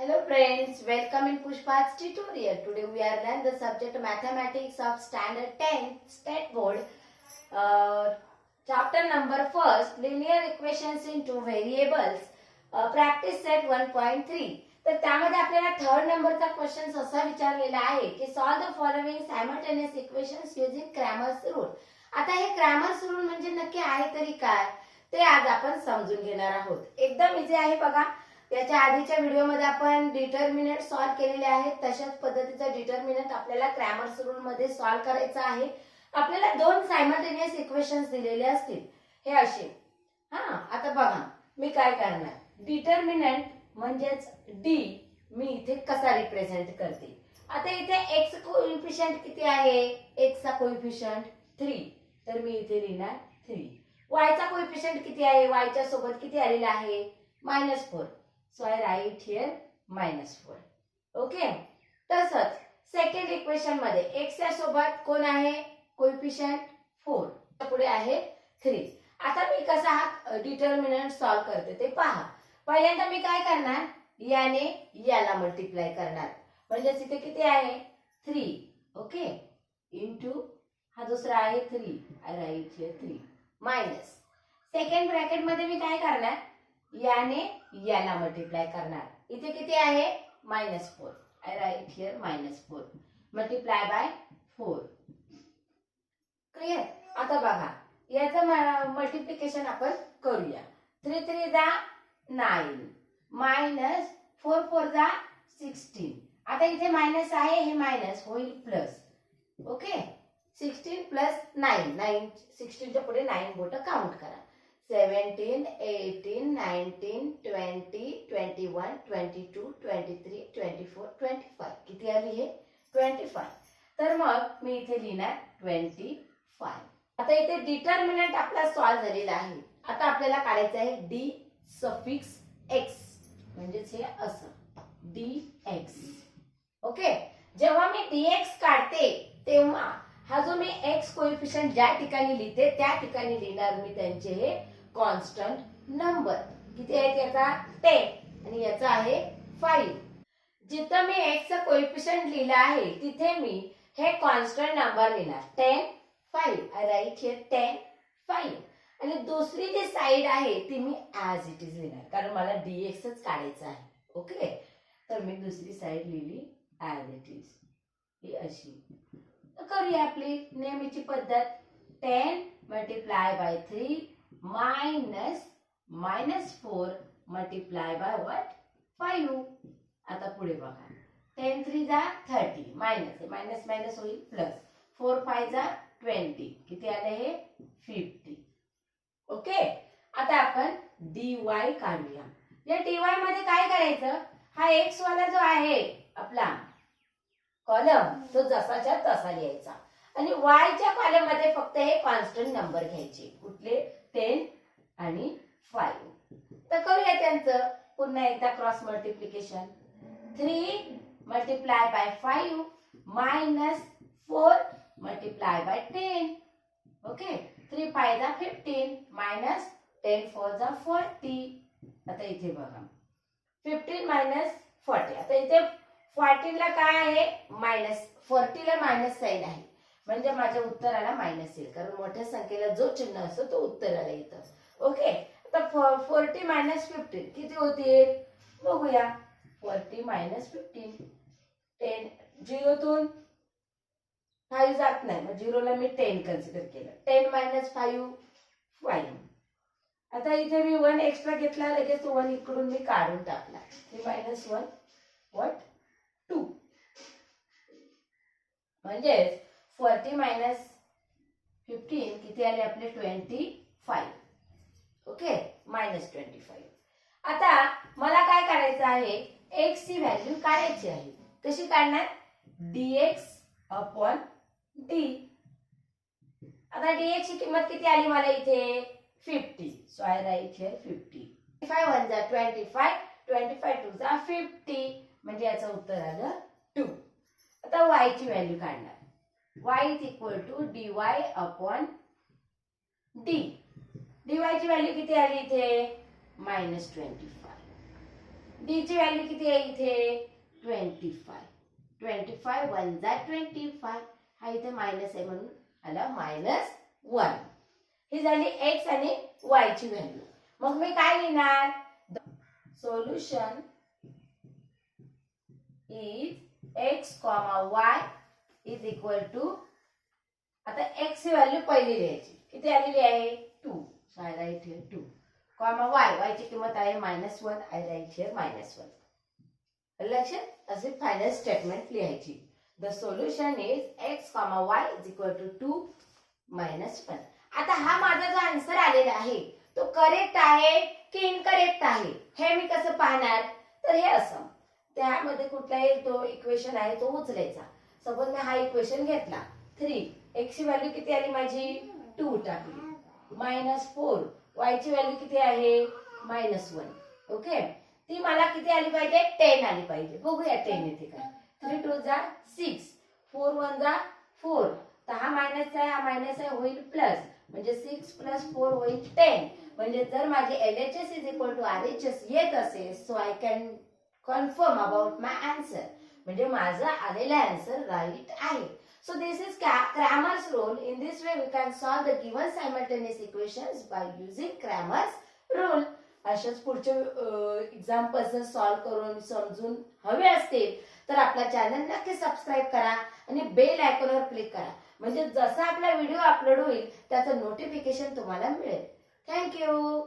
Hello friends, welcome in Pushpa's tutorial. Today we are learning the subject mathematics of standard 10 state board. Chapter number first, linear equations in two variables. Practice set 1.3. तर त्यामध्ये आपल्याला third नंबरचा question असा विचारलेला आहे की solve the following simultaneous equations using Cramer's rule. आता हे क्रॅमर्स रूल म्हणजे नक्की आहे तरी काय ते आज आपण समजून घेणार आहोत. एकदम इझी आहे बघा. याच्या आधीच्या व्हिडिओमध्ये आपण डिटर्मिनंट सॉल्व केलेले आहेत. तशाच पद्धतीचा डिटर्मिनंट आपल्याला क्रॅमर्स रूल मध्ये सॉल्व करायचा आहे. आपल्याला दोन सायमल्टेनियस इक्वेशन्स दिलेले असतील हे असे. आता बघा मी काय करणार, डिटर्मिनंट म्हणजेच डी मी इथे कसा रिप्रेझेंट करते. आता इथे एक्स कोएफिशियंट किती आहे, एक्स चा कोएफिशियंट 3, तर मी इथे लिहिणार 3. वाय चा कोएफिशियंट किती आहे, वाय च्या सोबत किती आलेला आहे -4, so I write here -4. Okay. तसंच सेकंड इक्वेशन मध्ये x च्या सोबत कोण आहे कोएफिशियंट 4, पुढे आहे 3. आता मी कसा हा डिटर्मिनंट सॉल्व करते ते पहा. पहिल्यांदा मी काय करणार, याने याला मल्टिप्लाय करणार. म्हणजे इथे किती आहे 3, ओके, इनटू हा दुसरा आहे 3, I write here 3 minus. Second bracket मध्ये मी काय करणार, याने याला मल्टिप्लाय करणार. इथे किती आहे -4, I write here -4 multiply by 4. Clear. आता बघा याचं मल्टिप्लिकेशन आपण करूया. 3 3 जा 9 मायनस 4 4 जा 16. आता इथे मायनस आहे, हे मायनस होईल प्लस. ओके, 16 प्लस 9, 16 च्या पुढे 9 बोट काउंट करा. 17 18 19 20 21 22 23 24 25 किती आली हे 25. तर मग मी इथे लिहिणार 25. आता इथे डिटर्मिनंट आपला सॉल्व झालेला आहे. आता आपल्याला काढायचं आहे डी सफिक्स एक्स, म्हणजेच हे असं dx. ओके, जेव्हा मी dx काढते तेव्हा हा जो मी x कोएफिशियंट ज्या ठिकाणी लिहिते त्या ठिकाणी लिहिणार मी त्यांचे हे कॉन्स्टंट नंबर. किती आहेत याचा 10 आणि याचा आहे 5. जिथे मी x चा कोएफिशियंट लिहिला आहे तिथे मी हे कॉन्स्टंट नंबर लिहिणार 10 5. I write here 10 5. आणि दुसरी जी साइड आहे ती मी ऍज इट इज लिहिणार, कारण मला dx च काढायचं आहे. ओके, तर मी दुसरी साइड लिहिली ऍज इट इज, ही अशी. करूया आपली नेहमीची पद्धत. 10 multiply by 3 minus -4 multiply by what 5. आता पुढे बघा, 10 3 जा 30 मायनस मायनस मायनस होईल प्लस. 4 5 जा 20 किती आले हे 50. ओके, आता आपण dy काढूया. या dy मध्ये काय करायचं, हा x वाला जो आहे आपला कॉलम तो जसाच्या तसा लिहायचा आणि y च्या कॉलम मध्ये फक्त हे कॉन्स्टंट नंबर घ्यायचे. कुठले 10 आणि 5. तर करूया त्यांचं पुन्हा एकदा cross multiplication. 3 multiply by 5 minus 4 multiply by 10. Okay, 3 5 जा 15 मायनस 10 4 जा 40. आता इथे बघा 15 मायनस 40. आता इथे 14 ला काय आहे मायनस, 40 ला मायनस साइन आहे, म्हणजे माझ्या उत्तराला मायनस येईल, कारण मोठ्या संख्येला जो चिन्ह असतो तो उत्तराला येतो. ओके, आता 40 मायनस 15 किती होतील बघूया. 40 मायनस 15 10, 0 तून 5 जात नाही, मग 0 ला मी 10 कन्सिडर केलं. 10 मायनस 5 5. आता इथे मी 1 एक्स्ट्रा घेतला, लगेच 1 इकडून मी काढून टाकला. 3 मायनस 1 व्हॉट 2. म्हणजे 40 मायनस 15 किती आले आपले 25. Okay, minus 25. आता मला काय करायचं आहे, x ची व्हॅल्यू काढायची आहे. कशी काढणार, dx अपॉन d. आता dx ची किंमत किती आली मला इथे 50, सो I write here 50. 25 1 जा 25, 25 2 जा 50, म्हणजे याचं उत्तर आलं 2. आता y ची व्हॅल्यू काढणार. y is equal to dy upon d. dy ची व्हॅल्यू किती आली इथे -25. डी ची व्हॅल्यू किती आहे इथे 25. 25 1 जा 25. हा इथे मायनस आहे म्हणून आला -1. ही झाली एक्स आणि वाय ची व्हॅल्यू. मग मी काय लिहिणार? Solution is x, y is equal to, आता x ही व्हॅल्यू पहिली लिहायची, किती आलेली आहे 2. So I write here 2, comma y ची किंमत आहे -1. I write here -1. लक्षात असे फायनल स्टेटमेंट लिहायची. The solution is x, y is equal to 2 -1. आता हा माझा जो आन्सर आलेला आहे तो करेक्ट आहे की इनकरेक्ट आहे हे मी कसं पाहणार? तर हे असं, त्यामध्ये कुठलाही तो इक्वेशन आहे तो उचलायचा. सपोज मी हा इक्वेशन घेतला 3, x ची व्हॅल्यू किती आली माझी 2 टाकली, -4 y ची व्हॅल्यू किती आहे -1. ओके, ती मला किती आली पाहिजे 10 आली पाहिजे. बघूया 10 येते काय. 3 2 जा 6, 4 1 जा 4. तर हा मायनस आहे, हा मायनस आहे, होईल प्लस, म्हणजे 6 + 4 होईल 10. म्हणजे जर माझे LHS is equal to RHS येत असेल, so I can confirm about my answer, म्हणजे माझा आलेला आन्सर राईट आहे. So this is Cramer's rule. In this way we can solve the given simultaneous equations by using Cramer's rule. अशाच पुढचे examples solve करून समजून हवे असतील तर आपला चॅनल नक्की सबस्क्राईब करा आणि बेल आयकॉनवर क्लिक करा, म्हणजे जसा आपला व्हिडिओ अपलोड होईल त्याचं नोटिफिकेशन तुम्हाला मिळेल. थँक्यू.